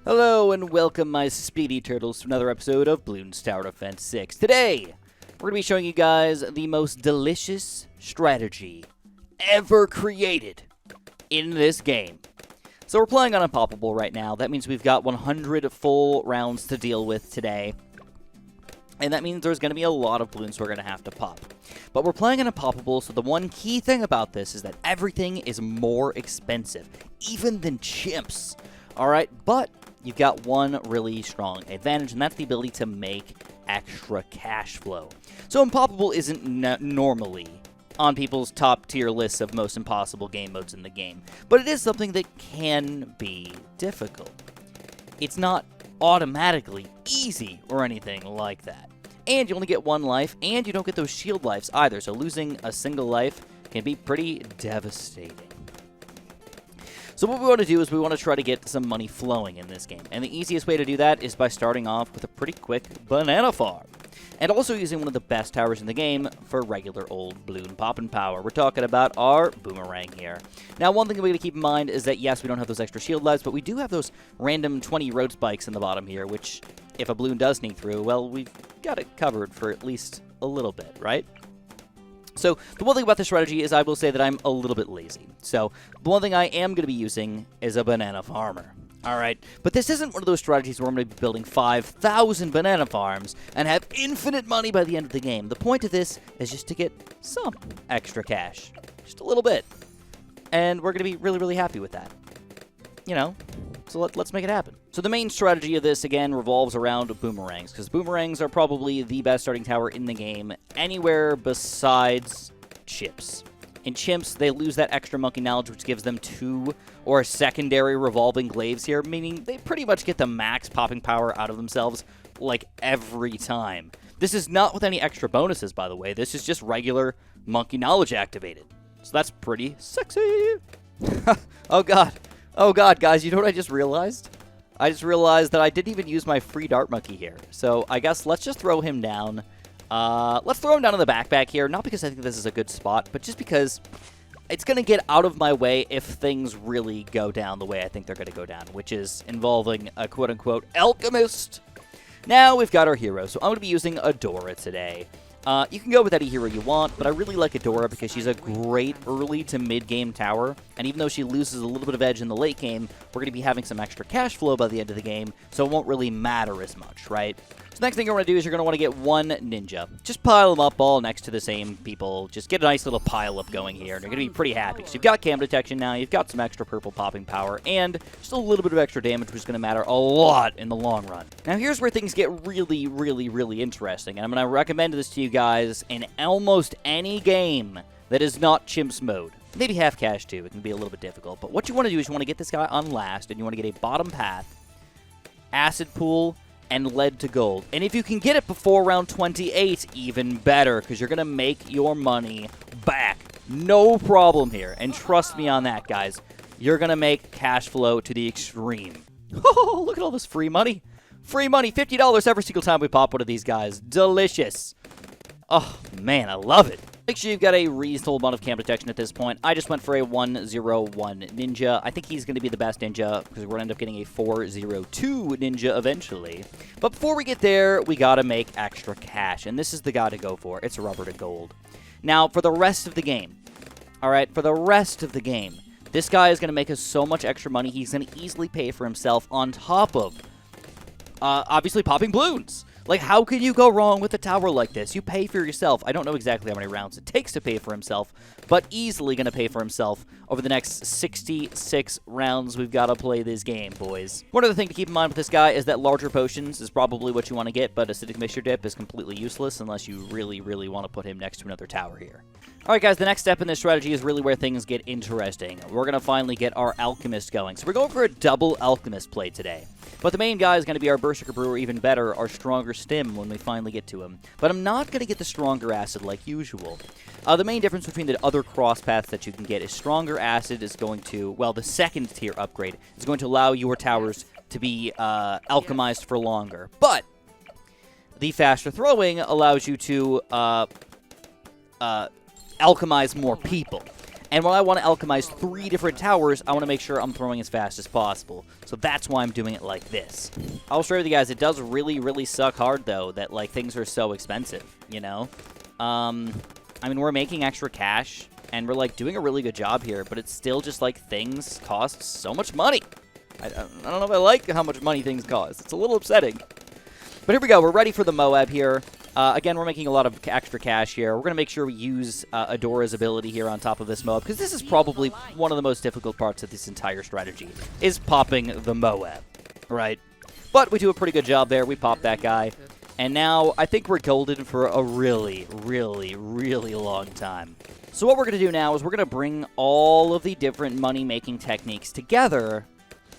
Hello and welcome, my speedy turtles, to another episode of Bloons Tower Defense 6. Today, we're going to be showing you guys the most delicious strategy ever created in this game. So we're playing on Unpoppable right now. That means we've got 100 full rounds to deal with today. And that means there's going to be a lot of balloons we're going to have to pop. But we're playing on Unpoppable, so the one key thing about this is that everything is more expensive, even than chimps. Alright, but you've got one really strong advantage, and that's the ability to make extra cash flow. So Unpoppable isn't normally on people's top tier lists of most impossible game modes in the game, but it is something that can be difficult. It's not automatically easy or anything like that. And you only get one life, and you don't get those shield lives either, so losing a single life can be pretty devastating. So what we want to do is we want to try to get some money flowing in this game. And the easiest way to do that is by starting off with a pretty quick banana farm. And also using one of the best towers in the game for regular old balloon popping power. We're talking about our boomerang here. Now, one thing that we got to keep in mind is that, yes, we don't have those extra shield lives, but we do have those random 20 road spikes in the bottom here, which, if a balloon does sneak through, well, we've got it covered for at least a little bit, right? So, the one thing about this strategy is I will say that I'm a little bit lazy. So, the one thing I am going to be using is a banana farmer. Alright, but this isn't one of those strategies where I'm going to be building 5,000 banana farms and have infinite money by the end of the game. The point of this is just to get some extra cash. Just a little bit. And we're going to be really, really happy with that. You know, so let's make it happen. So the main strategy of this, again, revolves around boomerangs, because boomerangs are probably the best starting tower in the game, anywhere besides chips. In chimps, they lose that extra monkey knowledge, which gives them 2 or secondary revolving glaives here, meaning they pretty much get the max popping power out of themselves, like, every time. This is not with any extra bonuses, by the way. This is just regular monkey knowledge activated. So that's pretty sexy. Oh, God. Oh, God, guys, you know what I just realized? I just realized that I didn't even use my free dart monkey here. So I guess let's just throw him down. Let's throw him down in the backpack here, not because I think this is a good spot, but just because it's going to get out of my way if things really go down the way I think they're going to go down, which is involving a quote-unquote alchemist. Now we've got our hero, so I'm going to be using Adora today. You can go with any hero you want, but I really like Adora because she's a great early to mid-game tower, and even though she loses a little bit of edge in the late game, we're going to be having some extra cash flow by the end of the game, so it won't really matter as much, right? So the next thing you're going to do is you're going to want to get one ninja. Just pile them up all next to the same people. Just get a nice little pile-up going here, and you're going to be pretty happy because you've got cam detection now, you've got some extra purple popping power, and just a little bit of extra damage, which is going to matter a lot in the long run. Now here's where things get really, really, really interesting, and I'm going to recommend this to you guys in almost any game that is not chimps mode. Maybe half cash too, it can be a little bit difficult, but what you want to do is you want to get this guy on last, and you want to get a bottom path, acid pool, and lead to gold. And if you can get it before round 28, even better, because you're going to make your money back. No problem here, and trust me on that, guys. You're going to make cash flow to the extreme. Oh, look at all this free money. Free money, $50 every single time we pop one of these guys. Delicious. Oh, man, I love it. Make sure you've got a reasonable amount of cam detection at this point. I just went for a 101 ninja. I think he's going to be the best ninja because we're going to end up getting a 402 ninja eventually. But before we get there, we got to make extra cash, and this is the guy to go for. It's a rubber to gold. Now, for the rest of the game, all right, for the rest of the game, this guy is going to make us so much extra money, he's going to easily pay for himself on top of, obviously, popping balloons. Like, how can you go wrong with a tower like this? You pay for yourself. I don't know exactly how many rounds it takes to pay for himself, but easily going to pay for himself over the next 66 rounds we've got to play this game, boys. One other thing to keep in mind with this guy is that larger potions is probably what you want to get, but acidic mixture dip is completely useless unless you really, really want to put him next to another tower here. Alright guys, the next step in this strategy is really where things get interesting. We're going to finally get our Alchemist going. So we're going for a double Alchemist play today. But the main guy is going to be our Berserker Brewer, even better, our Stronger Stim when we finally get to him. But I'm not going to get the Stronger Acid like usual. The main difference between the other cross paths that you can get is Stronger Acid is going to, well, the second tier upgrade is going to allow your towers to be alchemized for longer. But the Faster Throwing allows you to alchemize more people. And when I want to alchemize 3 different towers, I want to make sure I'm throwing as fast as possible. So that's why I'm doing it like this. I'll share with you guys, it does really, really suck hard, though, that, like, things are so expensive, you know? I mean, we're making extra cash, and we're, like, doing a really good job here, but it's still just, like, things cost so much money. I don't know if I like how much money things cost. It's a little upsetting. But here we go. We're ready for the Moab here. Again, we're making a lot of extra cash here. We're going to make sure we use Adora's ability here on top of this Moab, because this is probably one of the most difficult parts of this entire strategy, is popping the Moab, right? But we do a pretty good job there. We pop that guy. And now I think we're golden for a really, really, really long time. So what we're going to do now is we're going to bring all of the different money-making techniques together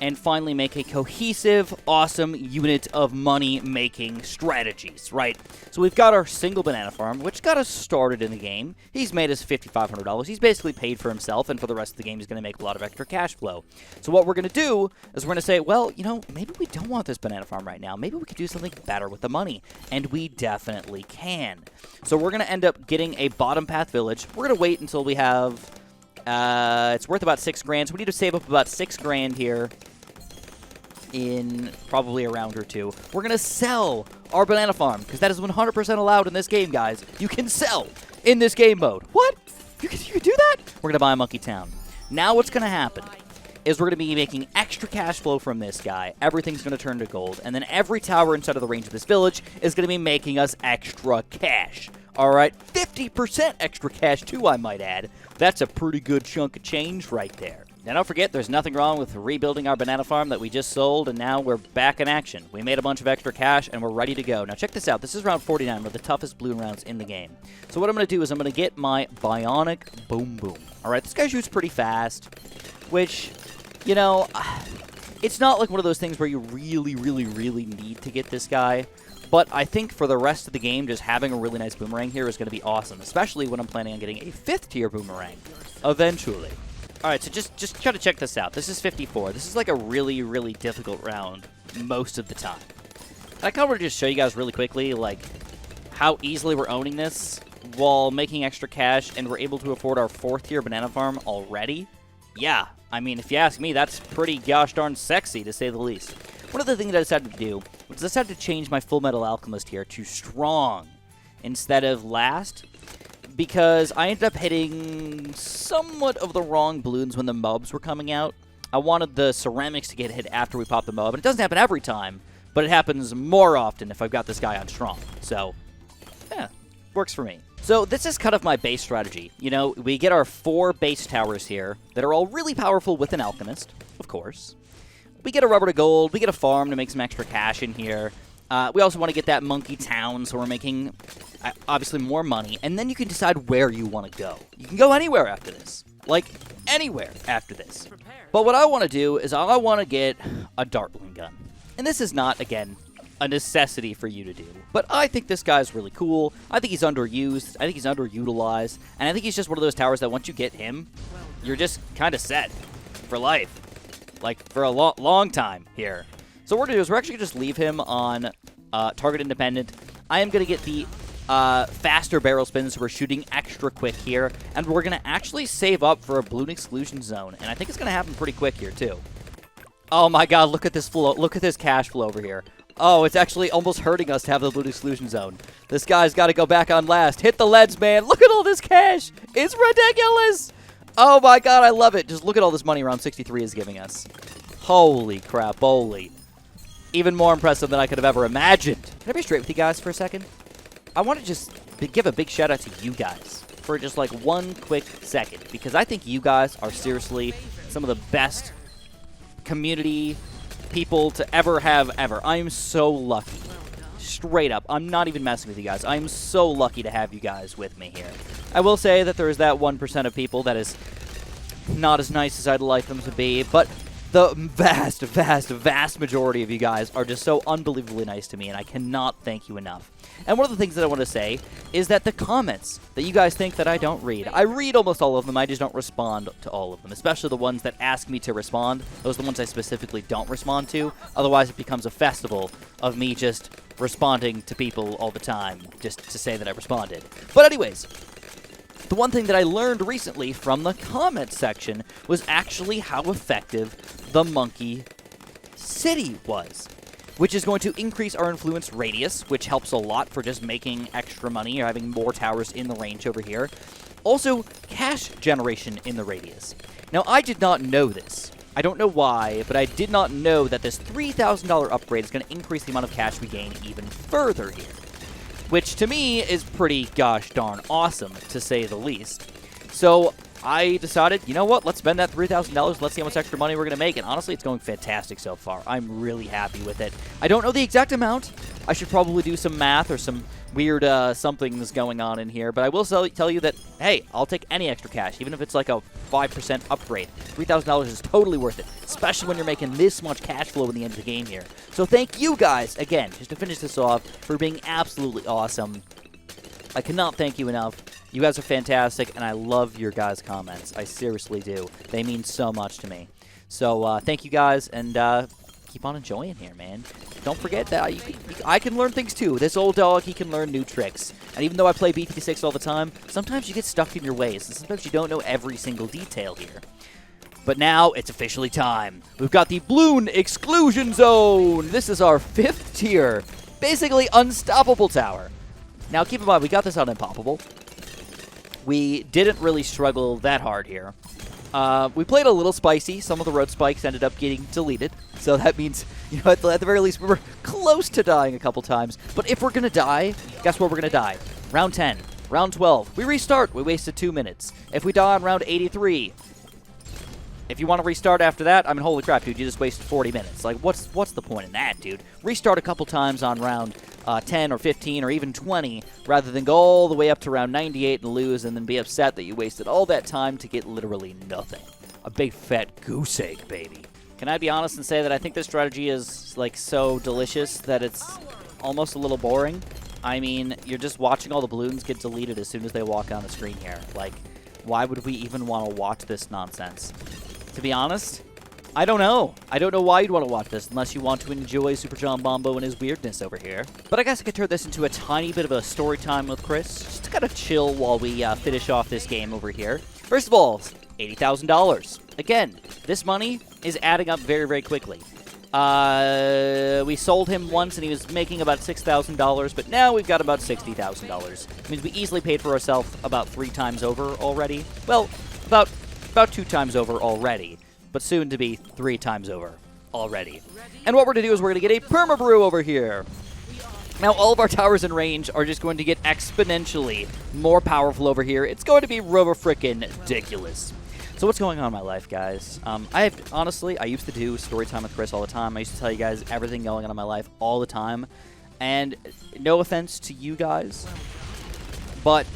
and finally make a cohesive, awesome unit of money-making strategies, right? So we've got our single banana farm, which got us started in the game. He's made us $5,500. He's basically paid for himself, and for the rest of the game, he's going to make a lot of extra cash flow. So what we're going to do is we're going to say, well, you know, maybe we don't want this banana farm right now. Maybe we could do something better with the money, and we definitely can. So we're going to end up getting a bottom path village. We're going to wait until we have... it's worth about $6,000, so we need to save up about $6,000 here in probably a round or two. We're going to sell our banana farm, because that is 100% allowed in this game, guys. You can sell in this game mode. What? You can do that? We're going to buy a monkey town. Now what's going to happen is we're going to be making extra cash flow from this guy. Everything's going to turn to gold, and then every tower inside of the range of this village is going to be making us extra cash. All right, 50% extra cash, too, I might add. That's a pretty good chunk of change right there. Now, don't forget, there's nothing wrong with rebuilding our banana farm that we just sold, and now we're back in action. We made a bunch of extra cash, and we're ready to go. Now, check this out. This is round 49, one of the toughest Bloon rounds in the game. So what I'm going to do is I'm going to get my Bionic Boom Boom. All right, this guy shoots pretty fast, which, you know, it's not like one of those things where you really, really, really need to get this guy. But I think for the rest of the game, just having a really nice boomerang here is going to be awesome, especially when I'm planning on getting a 5th-tier boomerang eventually. All right, so just try to check this out. This is 54. This is like a really, really difficult round most of the time. And I kind of want to just show you guys really quickly, like, how easily we're owning this while making extra cash, and we're able to afford our 4th-tier banana farm already. Yeah, I mean, if you ask me, that's pretty gosh darn sexy, to say the least. One of the things that I decided to do was I decided to change my Full Metal Alchemist here to strong instead of last, because I ended up hitting somewhat of the wrong balloons when the mobs were coming out. I wanted the ceramics to get hit after we pop the mob, and it doesn't happen every time, but it happens more often if I've got this guy on strong. So, yeah, works for me. So this is kind of my base strategy. You know, we get our 4 base towers here that are all really powerful with an alchemist, of course. We get a rubber to gold, we get a farm to make some extra cash in here. We also want to get that monkey town, so we're making, obviously, more money. And then you can decide where you want to go. You can go anywhere after this. Like, anywhere after this. But what I want to do is I want to get a Dartling gun. And this is not, again, a necessity for you to do. But I think this guy's really cool. I think he's underused. I think he's underutilized. And I think he's just one of those towers that once you get him, you're just kind of set for life. Like, for a long time here. So what we're going to do is we're actually going to just leave him on target independent. I am going to get the faster barrel spins, so we're shooting extra quick here. And we're going to actually save up for a balloon exclusion zone. And I think it's going to happen pretty quick here, too. Oh my god, look at this flow. Look at this cash flow over here. Oh, it's actually almost hurting us to have the balloon exclusion zone. This guy's got to go back on last. Hit the leads, man. Look at all this cash. It's ridiculous. Oh my god, I love it. Just look at all this money round 63 is giving us. Holy crap, holy. Even more impressive than I could have ever imagined. Can I be straight with you guys for a second? I want to just give a big shout out to you guys for just like one quick second, because I think you guys are seriously some of the best community people to ever have ever. I am so lucky. Straight up. I'm not even messing with you guys. I'm so lucky to have you guys with me here. I will say that there is that 1% of people that is not as nice as I'd like them to be, but the vast, vast, vast majority of you guys are just so unbelievably nice to me, and I cannot thank you enough. And one of the things that I want to say is that the comments that you guys think that I don't read, I read almost all of them, I just don't respond to all of them, especially the ones that ask me to respond. Those are the ones I specifically don't respond to, otherwise it becomes a festival of me just responding to people all the time, just to say that I responded. But anyways, The one thing that I learned recently from the comment section was actually how effective the Monkey City was, which is going to increase our influence radius, which helps a lot for just making extra money or having more towers in the range over here. Also, cash generation in the radius. Now, I did not know this. I don't know why, but I did not know that this $3,000 upgrade is going to increase the amount of cash we gain even further here, which to me is pretty gosh darn awesome, to say the least. So I decided, you know what, let's spend that $3,000, let's see how much extra money we're going to make, and honestly, it's going fantastic so far. I'm really happy with it. I don't know the exact amount. I should probably do some math or some weird something's going on in here, but I will tell you that, hey, I'll take any extra cash, even if it's like a 5% upgrade. $3,000 is totally worth it, especially when you're making this much cash flow in the end of the game here. So thank you guys, again, just to finish this off, for being absolutely awesome. I cannot thank you enough. You guys are fantastic, and I love your guys' comments. I seriously do. They mean so much to me. So thank you guys, and keep on enjoying here, man. Don't forget that I can learn things too. This old dog, he can learn new tricks. And even though I play BT6 all the time, sometimes you get stuck in your ways, and sometimes you don't know every single detail here. But now it's officially time. We've got the Bloon Exclusion Zone. This is our 5th tier, basically unstoppable tower. Now keep in mind, we got this on Impoppable. We didn't really struggle that hard here. We played a little spicy. Some of the road spikes ended up getting deleted. So that means, you know, at the very least, we were close to dying a couple times. But if we're going to die, guess where we're going to die? Round 10, round 12. We restart. We wasted 2 minutes. If we die on round 83, if you want to restart after that, I mean, holy crap, dude, you just wasted 40 minutes. Like, what's the point in that, dude? Restart a couple times on round 10 or 15 or even 20, rather than go all the way up to round 98 and lose and then be upset that you wasted all that time to get literally nothing. A big fat goose egg, baby. Can I be honest and say that I think this strategy is, like, so delicious that it's almost a little boring? I mean, you're just watching all the balloons get deleted as soon as they walk on the screen here. Like, why would we even want to watch this nonsense? To be honest, I don't know. I don't know why you'd want to watch this unless you want to enjoy Super John Bombo and his weirdness over here. But I guess I could turn this into a tiny bit of a story time with Chris, just to kind of chill while we finish off this game over here. First of all, $80,000. Again, this money is adding up very, very quickly. We sold him once and he was making about $6,000, but now we've got about $60,000. It means we easily paid for ourselves about 3 times over already. Well, about 2 times over already, but soon to be 3 times over already. And what we're going to do is we're going to get a Perma Brew over here. Now, all of our towers in range are just going to get exponentially more powerful over here. It's going to be frickin' ridiculous. So what's going on in my life, guys? Honestly, I used to do story time with Chris all the time. I used to tell you guys everything going on in my life all the time. And no offense to you guys, but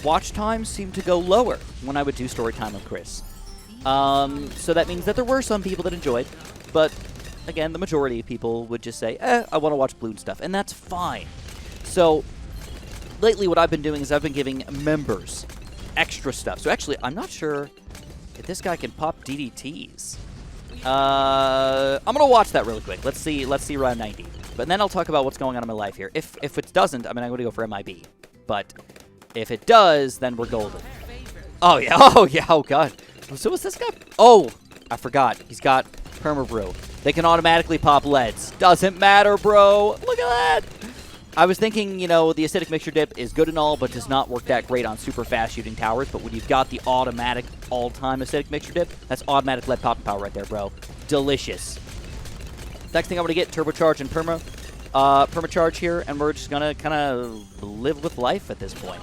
watch times seemed to go lower when I would do story time with Chris. So that means that there were some people that enjoyed, but again, the majority of people would just say, I want to watch Bloons stuff, and that's fine. So lately what I've been doing is I've been giving members extra stuff. So actually, I'm not sure if this guy can pop DDTs. I'm going to watch that really quick. Let's see round 90. But then I'll talk about what's going on in my life here. If it doesn't, I mean, I'm going to go for MIB. But if it does, then we're golden. Oh, yeah. Oh, yeah. Oh, God. So what's this guy? Oh, I forgot. He's got Perma Brew. They can automatically pop leads. Doesn't matter, bro. Look at that. I was thinking, you know, the acidic mixture dip is good and all, but does not work that great on super fast shooting towers. But when you've got the automatic all-time acidic mixture dip, that's automatic lead popping power right there, bro. Delicious. Next thing I'm going to get, turbocharge and permacharge here, and we're just going to kind of live with life at this point.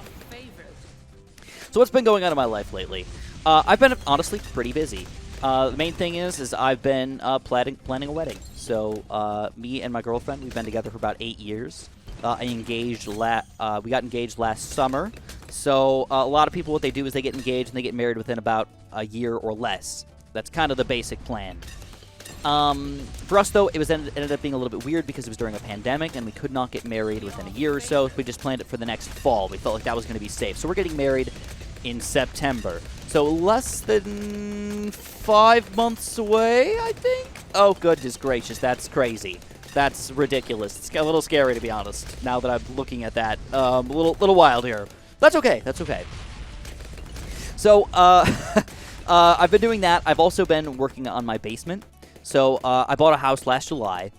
So what's been going on in my life lately? I've been, honestly, pretty busy. The main thing is I've been planning a wedding. So me and my girlfriend, we've been together for about 8 years. We got engaged last summer. So a lot of people, what they do is they get engaged and they get married within about a year or less. That's kind of the basic plan. For us, though, it ended up being a little bit weird because it was during a pandemic and we could not get married within a year or so. We just planned it for the next fall. We felt like that was going to be safe. So we're getting married in September. So less than 5 months away, I think? Oh, goodness gracious, that's crazy. That's ridiculous. It's a little scary, to be honest, now that I'm looking at that. A little wild here. That's okay. That's okay. So, I've been doing that. I've also been working on my basement. So, I bought a house last July,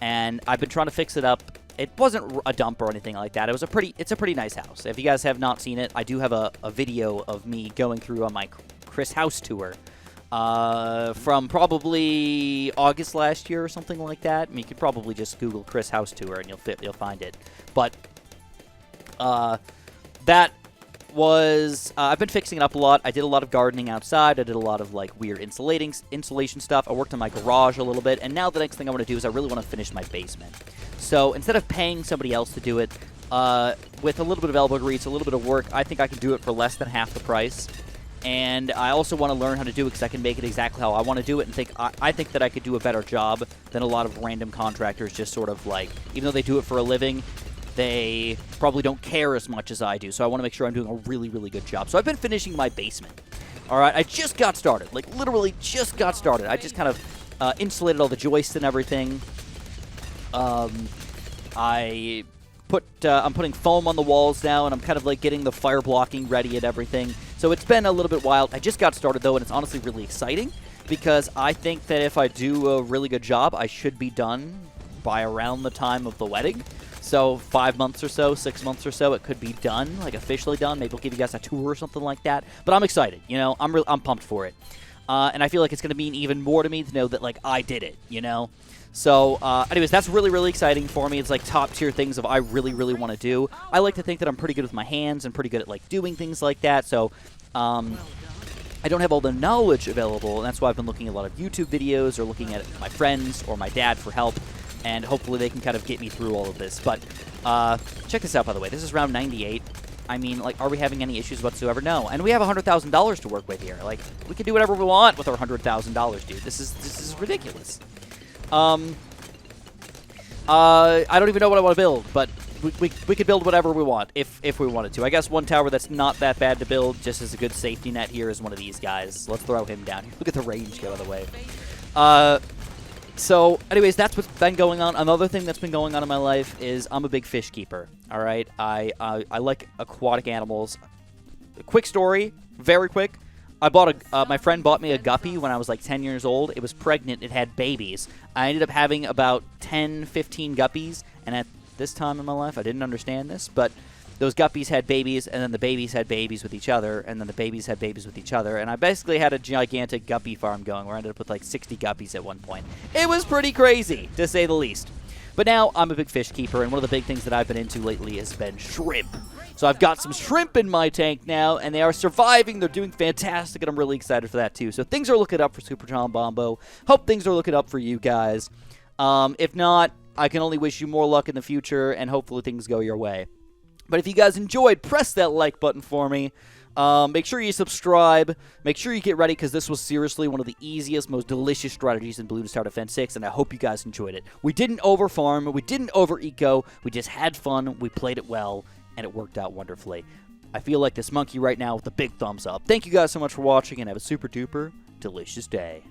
and I've been trying to fix it up. It wasn't a dump or anything like that. It's a pretty nice house. If you guys have not seen it, I do have a video of me going through on my Chris house tour from probably August last year or something like that. I mean, you could probably just Google Chris house tour and you'll find it. But that was I've been fixing it up a lot. I did a lot of gardening outside. I did a lot of like weird insulation stuff. I worked on my garage a little bit, and now the next thing I want to do is I really want to finish my basement. So instead of paying somebody else to do it, with a little bit of elbow grease, a little bit of work, I think I can do it for less than half the price. And I also want to learn how to do it because I can make it exactly how I want to do it, and I think that I could do a better job than a lot of random contractors just sort of like, even though they do it for a living, they probably don't care as much as I do. So I want to make sure I'm doing a really, really good job. So I've been finishing my basement. All right, I just got started, like literally just got started. I just kind of insulated all the joists and everything. I'm putting foam on the walls now, and I'm kind of like getting the fire blocking ready and everything. So it's been a little bit wild. I just got started though, and it's honestly really exciting because I think that if I do a really good job, I should be done by around the time of the wedding. So 5 months or so, 6 months or so, it could be done, like officially done. Maybe we'll give you guys a tour or something like that. But I'm excited, you know. I'm pumped for it, and I feel like it's going to mean even more to me to know that like I did it, you know. So, anyways, that's really, really exciting for me. It's like top-tier things of I really, really want to do. I like to think that I'm pretty good with my hands and pretty good at, like, doing things like that. So, I don't have all the knowledge available, and that's why I've been looking at a lot of YouTube videos or looking at my friends or my dad for help, and hopefully they can kind of get me through all of this. But check this out, by the way. This is round 98. I mean, like, are we having any issues whatsoever? No. And we have $100,000 to work with here. Like, we can do whatever we want with our $100,000, dude. This is ridiculous. I don't even know what I want to build, but we could build whatever we want if we wanted to. I guess one tower that's not that bad to build, just as a good safety net here, is one of these guys. Let's throw him down here. Look at the range go, by the way. So, anyways, that's what's been going on. Another thing that's been going on in my life is I'm a big fish keeper. All right, I like aquatic animals. A quick story, very quick. I bought my friend bought me a guppy when I was like 10 years old. It was pregnant. It had babies. I ended up having about 10, 15 guppies, and at this time in my life, I didn't understand this, but those guppies had babies, and then the babies had babies with each other, and then the babies had babies with each other, and I basically had a gigantic guppy farm going where I ended up with like 60 guppies at one point. It was pretty crazy, to say the least. But now I'm a big fish keeper, and one of the big things that I've been into lately has been shrimp. So I've got some shrimp in my tank now, and they are surviving. They're doing fantastic, and I'm really excited for that too. So things are looking up for Super John Bombo. Hope things are looking up for you guys. If not, I can only wish you more luck in the future, and hopefully things go your way. But if you guys enjoyed, press that like button for me. Make sure you subscribe. Make sure you get ready, because this was seriously one of the easiest, most delicious strategies in Bloons Tower Defense 6, and I hope you guys enjoyed it. We didn't over-farm. We didn't over-eco. We just had fun. We played it well, and it worked out wonderfully. I feel like this monkey right now with a big thumbs up. Thank you guys so much for watching, and have a super-duper delicious day.